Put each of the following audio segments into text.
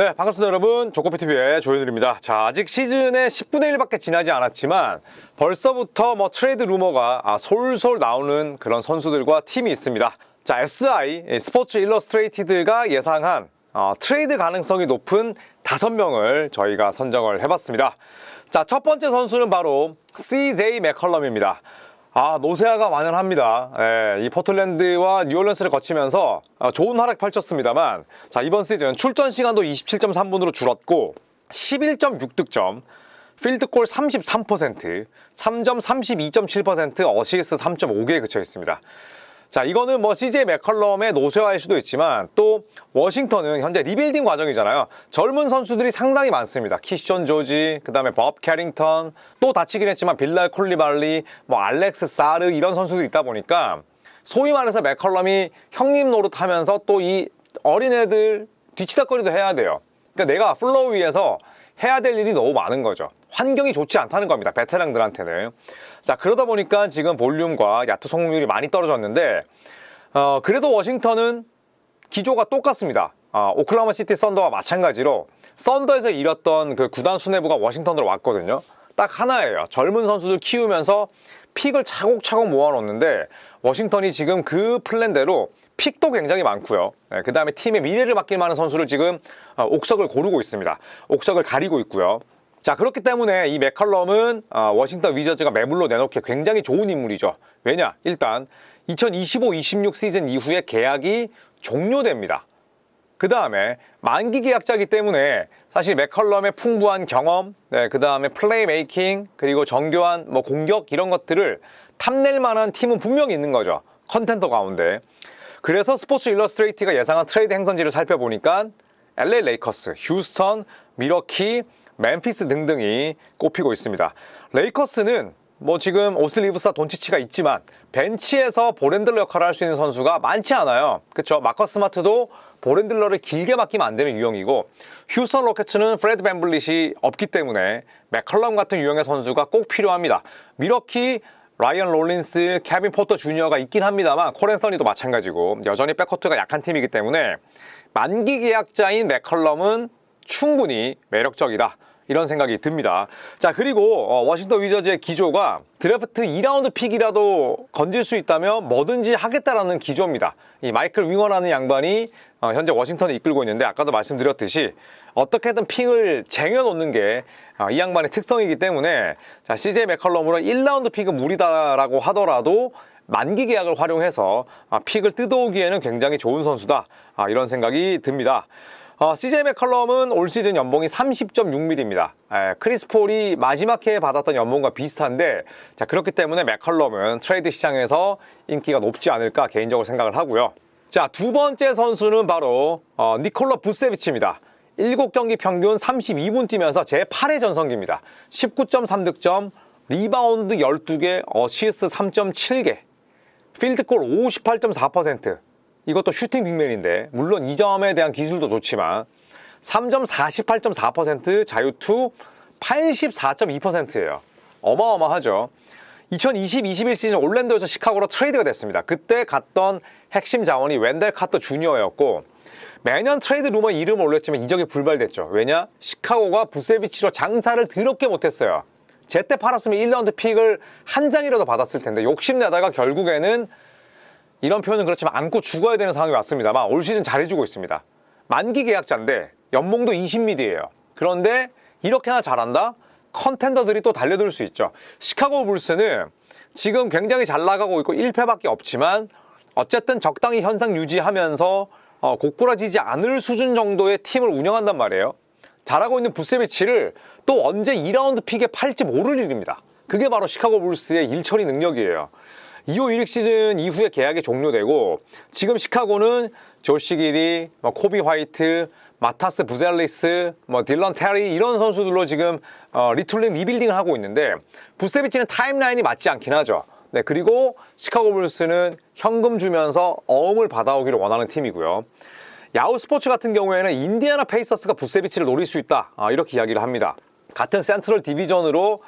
네, 반갑습니다 여러분. 조코피TV의 조현일입니다. 자, 아직 시즌의 10분의 1밖에 지나지 않았지만 벌써부터 트레이드 루머가 솔솔 나오는 그런 선수들과 팀이 있습니다. 자, SI, 스포츠 일러스트레이티드가 예상한 트레이드 가능성이 높은 5명을 저희가 선정을 해봤습니다. 자, 첫 번째 선수는 바로 CJ 맥컬럼입니다. 노세아가 완연합니다. 이 포틀랜드와 뉴올리언스를 거치면서 좋은 활약 펼쳤습니다만, 자, 이번 시즌 출전 시간도 27.3분으로 줄었고 11.6득점, 필드골 33%, 3점 32.7%, 어시스트 3.5개에 그쳐 있습니다. 자, 이거는 CJ 맥컬럼의 노쇠화일 수도 있지만 또 워싱턴은 현재 리빌딩 과정이잖아요. 젊은 선수들이 상당히 많습니다. 키션 조지, 그 다음에 법 캐링턴, 또 다치긴 했지만 빌랄 쿨리발리, 알렉스 사르 이런 선수도 있다 보니까 소위 말해서 맥컬럼이 형님 노릇하면서 또 이 어린애들 뒤치다거리도 해야 돼요. 그러니까 내가 플로우 위에서 해야 될 일이 너무 많은 거죠. 환경이 좋지 않다는 겁니다, 베테랑들한테는. 자, 그러다 보니까 지금 볼륨과 야투 성공률이 많이 떨어졌는데 그래도 워싱턴은 기조가 똑같습니다. 오클라호마 시티 썬더와 마찬가지로 썬더에서 잃었던 그 구단 수뇌부가 워싱턴으로 왔거든요. 딱 하나예요. 젊은 선수들 키우면서 픽을 차곡차곡 모아놓는데 워싱턴이 지금 그 플랜대로 픽도 굉장히 많고요. 그 다음에 팀의 미래를 맡길 만한 선수를 지금 옥석을 고르고 있습니다. 옥석을 가리고 있고요. 자, 그렇기 때문에 이 맥컬럼은 워싱턴 위저즈가 매물로 내놓기에 굉장히 좋은 인물이죠. 왜냐? 일단 2025-26 시즌 이후에 계약이 종료됩니다. 그 다음에 만기 계약자이기 때문에 사실 맥컬럼의 풍부한 경험, 그 다음에 플레이 메이킹, 그리고 정교한 공격 이런 것들을 탐낼 만한 팀은 분명히 있는 거죠. 컨텐더 가운데. 그래서 스포츠 일러스트레이티가 예상한 트레이드 행선지를 살펴보니까 LA 레이커스, 휴스턴, 미러키, 멤피스 등등이 꼽히고 있습니다. 레이커스는 지금 오스틴 리브스와 돈치치가 있지만 벤치에서 볼핸들러 역할을 할 수 있는 선수가 많지 않아요. 그쵸? 마커스 스마트도 볼핸들러를 길게 맡기면 안 되는 유형이고, 휴스턴 로켓츠는 프레드 밴블릿이 없기 때문에 맥컬럼 같은 유형의 선수가 꼭 필요합니다. 미러키, 라이언 롤린스, 케빈 포터 주니어가 있긴 합니다만 코렌 서니도 마찬가지고 여전히 백코트가 약한 팀이기 때문에 만기 계약자인 맥컬럼은 충분히 매력적이다, 이런 생각이 듭니다. 자, 그리고 워싱턴 위저즈의 기조가 드래프트 2라운드 픽이라도 건질 수 있다면 뭐든지 하겠다라는 기조입니다. 이 마이클 윙어라는 양반이 현재 워싱턴을 이끌고 있는데, 아까도 말씀드렸듯이 어떻게든 픽을 쟁여놓는 게 이 양반의 특성이기 때문에, 자, CJ 맥컬럼으로 1라운드 픽은 무리다라고 하더라도 만기 계약을 활용해서 픽을 뜯어오기에는 굉장히 좋은 선수다, 이런 생각이 듭니다. CJ 맥컬럼은 올 시즌 연봉이 30.6mm입니다. 크리스 폴이 마지막 해에 받았던 연봉과 비슷한데, 자, 그렇기 때문에 맥컬럼은 트레이드 시장에서 인기가 높지 않을까 개인적으로 생각을 하고요. 자, 두 번째 선수는 바로 니콜라 부세비치입니다. 7경기 평균 32분 뛰면서 제8회 전성기입니다. 19.3득점, 리바운드 12개, 어시스트 3.7개, 필드골 58.4%. 이것도 슈팅 빅맨인데, 물론 이 점에 대한 기술도 좋지만 3점 48.4%, 자유투 84.2%예요. 어마어마하죠. 2020-21 시즌 올랜도에서 시카고로 트레이드가 됐습니다. 그때 갔던 핵심 자원이 웬델 카터 주니어였고, 매년 트레이드 루머에 이름을 올렸지만 이적이 불발됐죠. 왜냐? 시카고가 부세비치로 장사를 더럽게 못했어요. 제때 팔았으면 1라운드 픽을 한 장이라도 받았을 텐데 욕심내다가 결국에는, 이런 표현은 그렇지만 안고 죽어야 되는 상황이 왔습니다만 올 시즌 잘해주고 있습니다. 만기 계약자인데 연봉도 20mm예요. 그런데 이렇게나 잘한다? 컨텐더들이 또 달려들 수 있죠. 시카고 불스는 지금 굉장히 잘 나가고 있고 1패밖에 없지만 어쨌든 적당히 현상 유지하면서 고꾸라지지 않을 수준 정도의 팀을 운영한단 말이에요. 잘하고 있는 부세비치를 또 언제 2라운드 픽에 팔지 모를 일입니다. 그게 바로 시카고 불스의 일처리 능력이에요. 25-26 시즌 이후에 계약이 종료되고, 지금 시카고는 조시 기디, 코비 화이트, 마타스 부젤리스, 딜런 테리 이런 선수들로 지금 리툴링 리빌딩을 하고 있는데, 부세비치는 타임라인이 맞지 않긴 하죠. 네, 그리고 시카고 불스는 현금 주면서 어음을 받아오기를 원하는 팀이고요. 야후 스포츠 같은 경우에는 인디애나 페이서스가 부세비치를 노릴 수 있다, 이렇게 이야기를 합니다. 같은 센트럴 디비전으로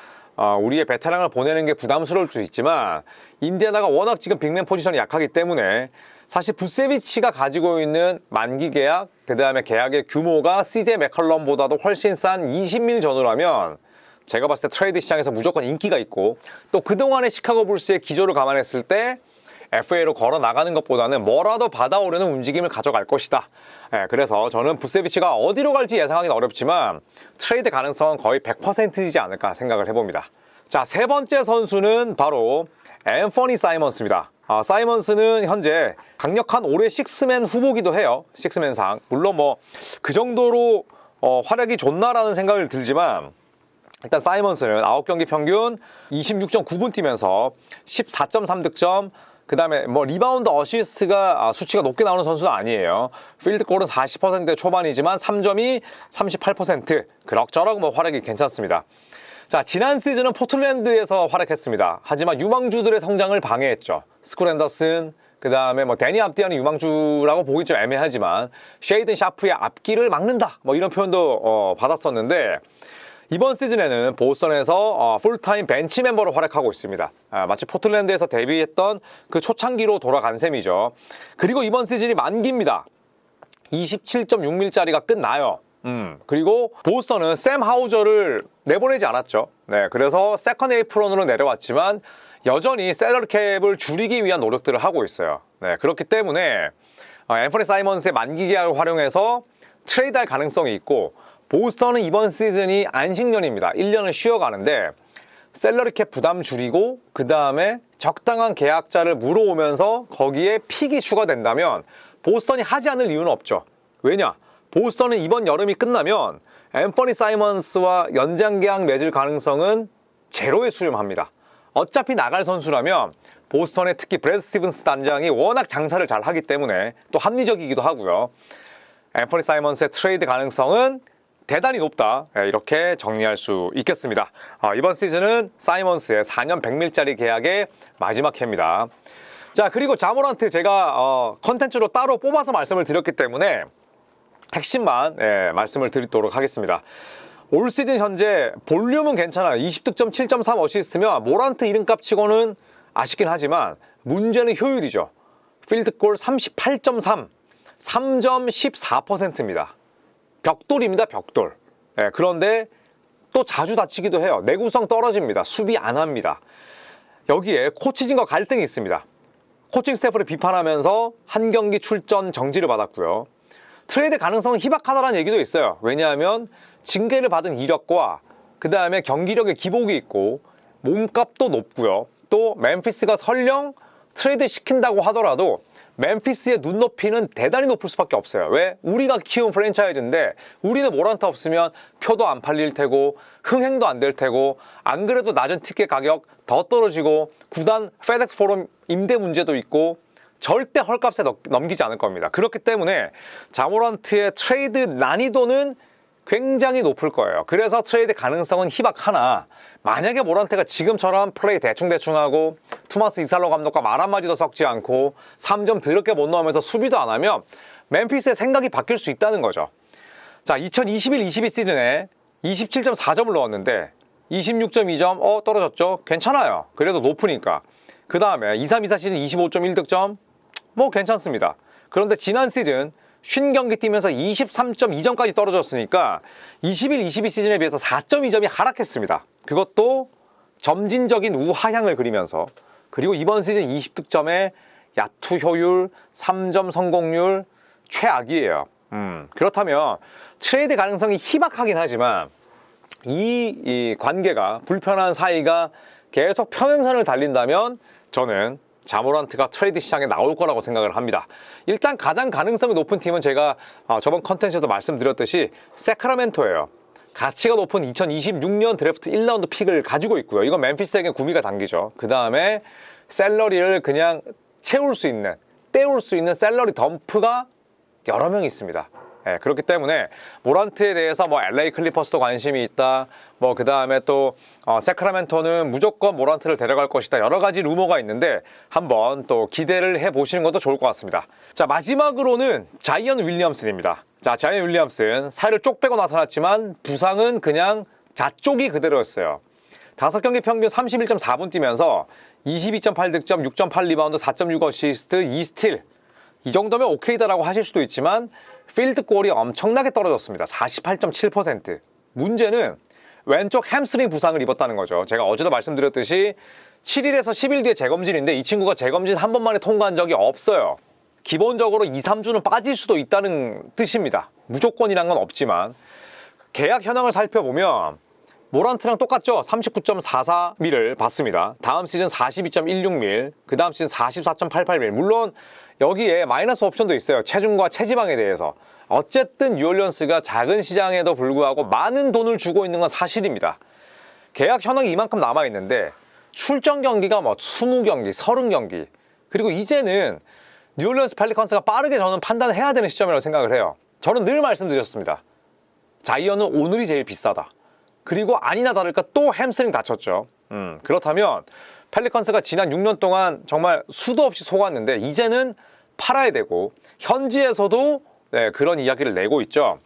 우리의 베테랑을 보내는 게 부담스러울 수 있지만 인디애나가 워낙 지금 빅맨 포지션이 약하기 때문에 사실 부세비치가 가지고 있는 만기 계약, 그 다음에 계약의 규모가 CJ 맥컬럼보다도 훨씬 싼 20밀 전후라면 제가 봤을 때 트레이드 시장에서 무조건 인기가 있고, 또 그동안의 시카고 불스의 기조를 감안했을 때 FA로 걸어 나가는 것보다는 뭐라도 받아오려는 움직임을 가져갈 것이다. 그래서 저는 부세비치가 어디로 갈지 예상하기는 어렵지만 트레이드 가능성은 거의 100%이지 않을까 생각을 해봅니다. 자, 세 번째 선수는 바로 앤서니 사이먼스입니다. 사이먼스는 현재 강력한 올해 식스맨 후보기도 해요. 식스맨상. 물론 뭐 그 정도로 활약이 좋나라는 생각을 들지만, 일단 사이먼스는 9경기 평균 26.9분 뛰면서 14.3득점, 그 다음에 뭐 리바운드 어시스트가 수치가 높게 나오는 선수는 아니에요. 필드골은 40%대 초반이지만 3점이 38%, 그럭저럭 뭐 활약이 괜찮습니다. 자, 지난 시즌은 포틀랜드에서 활약했습니다. 하지만 유망주들의 성장을 방해했죠. 스쿨 앤더슨, 그 다음에 뭐 데니 압디아는 유망주라고 보기 좀 애매하지만 쉐이든 샤프의 앞길을 막는다, 뭐 이런 표현도 받았었는데, 이번 시즌에는 보스턴에서 풀타임 벤치 멤버로 활약하고 있습니다. 마치 포틀랜드에서 데뷔했던 그 초창기로 돌아간 셈이죠. 그리고 이번 시즌이 만기입니다. 27.6밀짜리가 끝나요. 그리고 보스턴은 샘 하우저를 내보내지 않았죠. 네, 그래서 세컨드 에이프론으로 내려왔지만 여전히 셀러리 캡을 줄이기 위한 노력들을 하고 있어요. 네, 그렇기 때문에 앤서니 사이먼스의 만기 계약을 활용해서 트레이드할 가능성이 있고, 보스턴은 이번 시즌이 안식년입니다. 1년을 쉬어가는데 셀러리 캡 부담 줄이고 그 다음에 적당한 계약자를 물어오면서 거기에 픽이 추가된다면 보스턴이 하지 않을 이유는 없죠. 왜냐? 보스턴은 이번 여름이 끝나면 앤서니 사이먼스와 연장 계약 맺을 가능성은 제로에 수렴합니다. 어차피 나갈 선수라면 보스턴의 특히 브래드 스티븐스 단장이 워낙 장사를 잘 하기 때문에 또 합리적이기도 하고요. 앤서니 사이먼스의 트레이드 가능성은 대단히 높다, 이렇게 정리할 수 있겠습니다. 이번 시즌은 사이먼스의 4년 100밀짜리 계약의 마지막 해입니다. 자, 그리고 자 모란트 제가 컨텐츠로 따로 뽑아서 말씀을 드렸기 때문에 핵심만 말씀을 드리도록 하겠습니다. 올 시즌 현재 볼륨은 괜찮아요. 20득점 7.3 어시스트면 모란트 이름값 치고는 아쉽긴 하지만 문제는 효율이죠. 필드골 38.3, 3점 14%입니다. 벽돌입니다, 벽돌. 그런데 또 자주 다치기도 해요. 내구성 떨어집니다. 수비 안 합니다. 여기에 코치진과 갈등이 있습니다. 코칭 스태프를 비판하면서 한 경기 출전 정지를 받았고요. 트레이드 가능성은 희박하다는 얘기도 있어요. 왜냐하면 징계를 받은 이력과 그 다음에 경기력의 기복이 있고 몸값도 높고요. 또 멤피스가 설령 트레이드 시킨다고 하더라도 멤피스의 눈높이는 대단히 높을 수밖에 없어요. 왜? 우리가 키운 프랜차이즈인데 우리는 모란트 없으면 표도 안 팔릴 테고 흥행도 안 될 테고, 안 그래도 낮은 티켓 가격 더 떨어지고 구단 페덱스 포럼 임대 문제도 있고 절대 헐값에 넘기지 않을 겁니다. 그렇기 때문에 자 모란트의 트레이드 난이도는 굉장히 높을 거예요. 그래서 트레이드 가능성은 희박하나, 만약에 모란트가 지금처럼 플레이 대충대충 하고 투마스 이살로 감독과 말 한마디도 섞지 않고 3점 더럽게 못 넣으면서 수비도 안 하면 멤피스의 생각이 바뀔 수 있다는 거죠. 자, 2021-22 시즌에 27.4점을 넣었는데 26.2점 떨어졌죠. 괜찮아요. 그래도 높으니까. 그 다음에 23-24 시즌 25.1득점 뭐 괜찮습니다. 그런데 지난 시즌 50경기 뛰면서 23.2점까지 떨어졌으니까 21-22 시즌에 비해서 4.2점이 하락했습니다. 그것도 점진적인 우하향을 그리면서. 그리고 이번 시즌 20득점에 야투 효율, 3점 성공률 최악이에요. 그렇다면 트레이드 가능성이 희박하긴 하지만 이 관계가, 불편한 사이가 계속 평행선을 달린다면 저는 자 모란트가 트레이드 시장에 나올 거라고 생각을 합니다. 일단 가장 가능성이 높은 팀은 제가 저번 컨텐츠에도 말씀드렸듯이 세크라멘토예요. 가치가 높은 2026년 드래프트 1라운드 픽을 가지고 있고요. 이건 멤피스에게 구미가 당기죠. 그 다음에 샐러리를 그냥 채울 수 있는, 때울 수 있는 샐러리 덤프가 여러 명 있습니다. 그렇기 때문에 모란트에 대해서 뭐 LA 클리퍼스도 관심이 있다, 뭐 그 다음에 또 세크라멘토는 무조건 모란트를 데려갈 것이다, 여러 가지 루머가 있는데 한번 또 기대를 해보시는 것도 좋을 것 같습니다. 자, 마지막으로는 자이언 윌리엄슨입니다. 자, 자이언 윌리엄슨 살을 쪽 빼고 나타났지만 부상은 그냥 자쪽이 그대로였어요. 5경기 평균 31.4분 뛰면서 22.8득점, 6.8 리바운드, 4.6 어시스트, 2스틸. 이 정도면 오케이다라고 하실 수도 있지만 필드골이 엄청나게 떨어졌습니다. 48.7%. 문제는 왼쪽 햄스트링 부상을 입었다는 거죠. 제가 어제도 말씀드렸듯이 7일에서 10일 뒤에 재검진인데 이 친구가 재검진 한 번만에 통과한 적이 없어요. 기본적으로 2, 3주는 빠질 수도 있다는 뜻입니다. 무조건이란 건 없지만 계약 현황을 살펴보면 모란트랑 똑같죠. 39.44밀을 받습니다. 다음 시즌 42.16밀, 그 다음 시즌 44.88밀. 물론 여기에 마이너스 옵션도 있어요. 체중과 체지방에 대해서. 어쨌든 뉴올리언스가 작은 시장에도 불구하고 많은 돈을 주고 있는 건 사실입니다. 계약 현황이 이만큼 남아있는데 출전 경기가 뭐 20경기, 30경기. 그리고 이제는 뉴올리언스 펠리컨스가 빠르게 저는 판단을 해야 되는 시점이라고 생각을 해요. 저는 늘 말씀드렸습니다. 자이언은 오늘이 제일 비싸다. 그리고 아니나 다를까 또 햄스트링 다쳤죠. 그렇다면 펠리컨스가 지난 6년 동안 정말 수도 없이 속았는데 이제는 팔아야 되고 현지에서도 그런 이야기를 내고 있죠.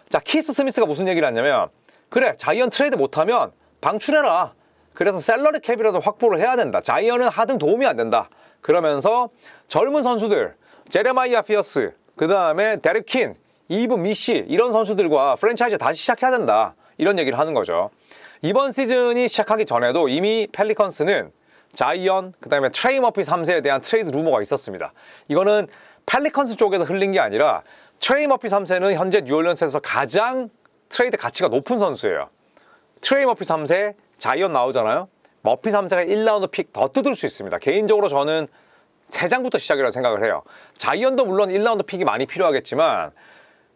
자, 키스 스미스가 무슨 얘기를 했냐면 그래 자이언 트레이드 못하면 방출해라. 그래서 셀러리 캡이라도 확보를 해야 된다. 자이언은 하등 도움이 안 된다. 그러면서 젊은 선수들 제레마이아 피어스, 그 다음에 데릭 퀸, 이브 미시 이런 선수들과 프랜차이즈 다시 시작해야 된다. 이런 얘기를 하는 거죠. 이번 시즌이 시작하기 전에도 이미 펠리컨스는 자이언, 그 다음에 트레이 머피 3세에 대한 트레이드 루머가 있었습니다. 이거는 펠리컨스 쪽에서 흘린 게 아니라 트레이 머피 3세는 현재 뉴올리언스에서 가장 트레이드 가치가 높은 선수예요. 트레이 머피 3세, 자이언 나오잖아요. 머피 3세가 1라운드 픽 더 뜯을 수 있습니다. 개인적으로 저는 3장부터 시작이라고 생각을 해요. 자이언도 물론 1라운드 픽이 많이 필요하겠지만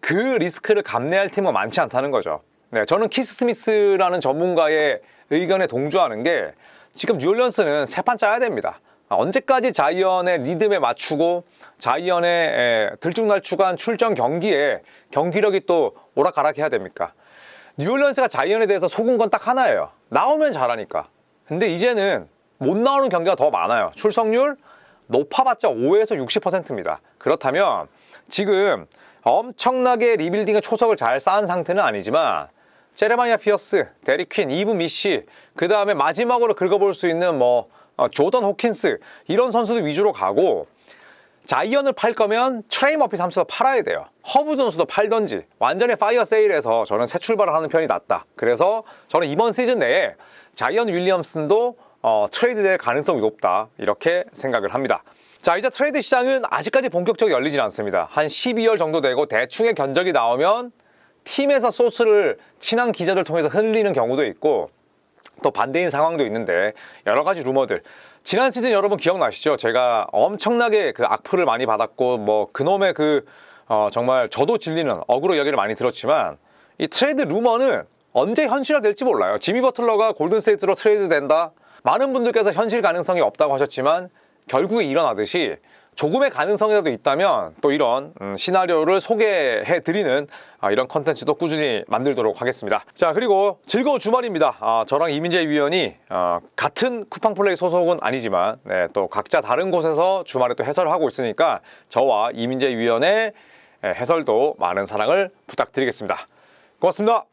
그 리스크를 감내할 팀은 많지 않다는 거죠. 네, 저는 키스 스미스라는 전문가의 의견에 동조하는 게 지금 뉴올리언스는 새 판 짜야 됩니다. 언제까지 자이언의 리듬에 맞추고 자이언의 들쭉날쭉한 출전 경기에 경기력이 또 오락가락해야 됩니까? 뉴올리언스가 자이언에 대해서 속은 건 딱 하나예요. 나오면 잘하니까. 근데 이제는 못 나오는 경기가 더 많아요. 출석률 높아봤자 5에서 60%입니다. 그렇다면 지금 엄청나게 리빌딩의 초석을 잘 쌓은 상태는 아니지만 제레마이아 피어스, 데릭 퀸, 이브 미시, 그 다음에 마지막으로 긁어볼 수 있는 조던 호킨스 이런 선수들 위주로 가고 자이언을 팔 거면 트레이 머피 3세도 팔아야 돼요. 허브 선수도 팔던지 완전히 파이어 세일해서 저는 새 출발을 하는 편이 낫다. 그래서 저는 이번 시즌 내에 자이언 윌리엄슨도 트레이드 될 가능성이 높다. 이렇게 생각을 합니다. 자, 이제 트레이드 시장은 아직까지 본격적으로 열리진 않습니다. 한 12월 정도 되고 대충의 견적이 나오면 팀에서 소스를 친한 기자들 통해서 흘리는 경우도 있고 또 반대인 상황도 있는데 여러 가지 루머들. 지난 시즌 여러분 기억나시죠? 제가 엄청나게 그 악플을 많이 받았고 그놈의 정말 저도 질리는 어그로 이야기를 많이 들었지만 이 트레이드 루머는 언제 현실화될지 몰라요. 지미 버틀러가 골든스테이트로 트레이드 된다. 많은 분들께서 현실 가능성이 없다고 하셨지만 결국에 일어나듯이 조금의 가능성이라도 있다면 또 이런 시나리오를 소개해드리는 이런 컨텐츠도 꾸준히 만들도록 하겠습니다. 자, 그리고 즐거운 주말입니다. 저랑 이민재 위원이 같은 쿠팡플레이 소속은 아니지만 또 각자 다른 곳에서 주말에 또 해설을 하고 있으니까 저와 이민재 위원의 해설도 많은 사랑을 부탁드리겠습니다. 고맙습니다.